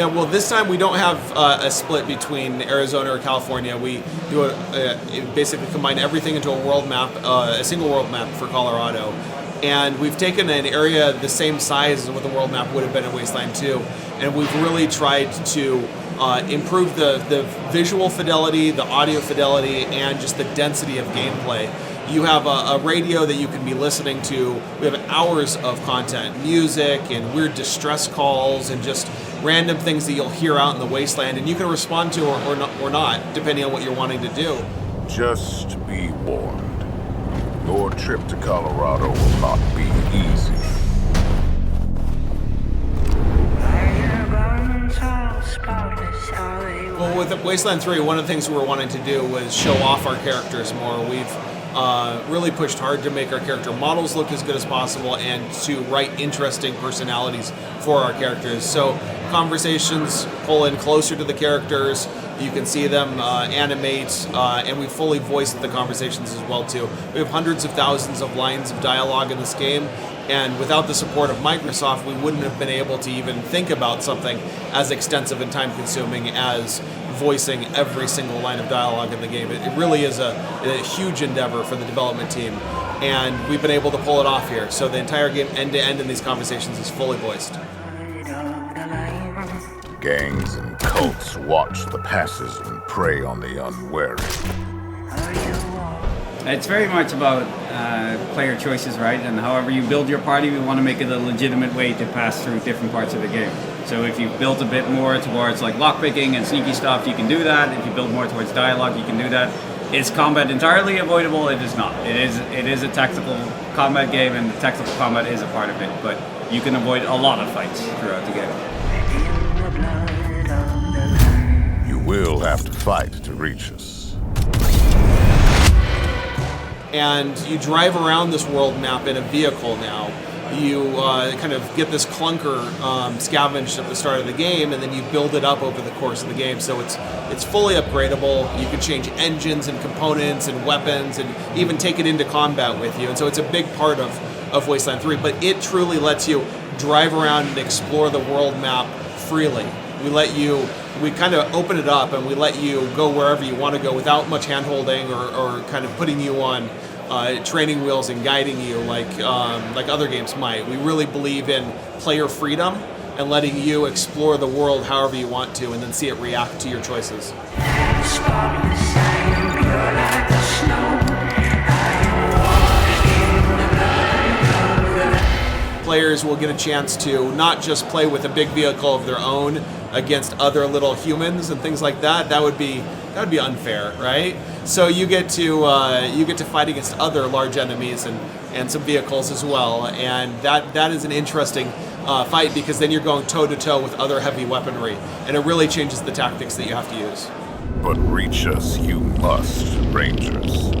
Yeah, well, this time we don't have a split between Arizona or California. We do basically combine everything into a world map, a single world map for Colorado. And we've taken an area the same size as what the world map would have been in Wasteland 2, and we've really tried to improve the visual fidelity, the audio fidelity, and just the density of gameplay. You have a radio that you can be listening to. We have hours of content, music and weird distress calls and just random things that you'll hear out in the wasteland, and you can respond to or not, depending on what you're wanting to do. Just be warned. Your trip to Colorado will not be easy. Well, with Wasteland 3, one of the things we were wanting to do was show off our characters more. We've really pushed hard to make our character models look as good as possible and to write interesting personalities for our characters. So conversations pull in closer to the characters. You can see them animate, and we fully voiced the conversations as well too. We have hundreds of thousands of lines of dialogue in this game, and without the support of Microsoft, we wouldn't have been able to even think about something as extensive and time-consuming as voicing every single line of dialogue in the game. It really is a huge endeavor for the development team, and we've been able to pull it off here. So the entire game, end-to-end in these conversations, is fully voiced. Gangs and cults watch the passes and prey on the unwary. It's very much about player choices, right? And however you build your party, we want to make it a legitimate way to pass through different parts of the game. So if you've built a bit more towards like lockpicking and sneaky stuff, you can do that. If you build more towards dialogue, you can do that. Is combat entirely avoidable? It is not. It is a tactical combat game, and the tactical combat is a part of it. But you can avoid a lot of fights throughout the game. You will have to fight to reach us. And you drive around this world map in a vehicle now. You kind of get this clunker scavenged at the start of the game, and then you build it up over the course of the game. So it's fully upgradable. You can change engines and components and weapons and even take it into combat with you. And so it's a big part of Wasteland 3, but it truly lets you drive around and explore the world map freely. We kind of open it up and we let you go wherever you want to go without much hand-holding or kind of putting you on training wheels and guiding you like other games might. We really believe in player freedom and letting you explore the world however you want to and then see it react to your choices. Players will get a chance to not just play with a big vehicle of their own against other little humans and things like that. That would be unfair, right? So you get to fight against other large enemies and some vehicles as well, and that is an interesting fight because then you're going toe to toe with other heavy weaponry, and it really changes the tactics that you have to use. But reach us you must, Rangers.